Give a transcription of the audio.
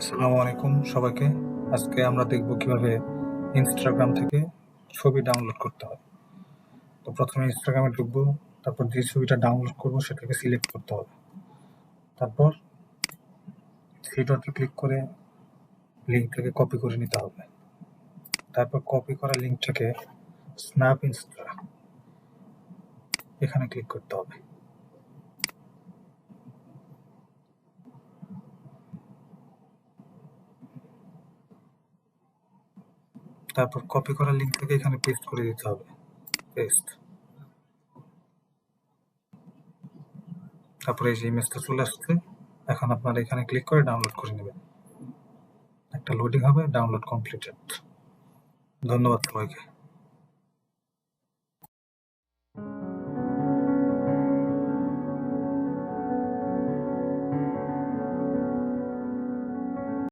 আসসালামু আলাইকুম সবাইকে। আজকে আমরা দেখব কিভাবে ইনস্টাগ্রাম থেকে ছবি ডাউনলোড করতে হয়। তো প্রথমে ইনস্টাগ্রামে ঢুকবো, তারপর যে ছবিটা ডাউনলোড করব সেটাকে সিলেক্ট করতে হবে। তারপর থ্রি ডটে ক্লিক করে লিঙ্কটাকে কপি করে নিতে হবে। তারপর কপি করা লিঙ্কটাকে স্ন্যাপ ইনস্টা এখানে ক্লিক করতে হবে। তারপর কপি করা লিঙ্কটাকে এখানে পেস্ট করে দিতে হবে। পেস্ট। তারপরে এই যে ইমেজটা চলে আসছে, এখন আপনারা এখানে ক্লিক করে ডাউনলোড করে নেবেন। একটা লোডিং হবে, ডাউনলোড কমপ্লিটেড। ধন্যবাদ সবাইকে।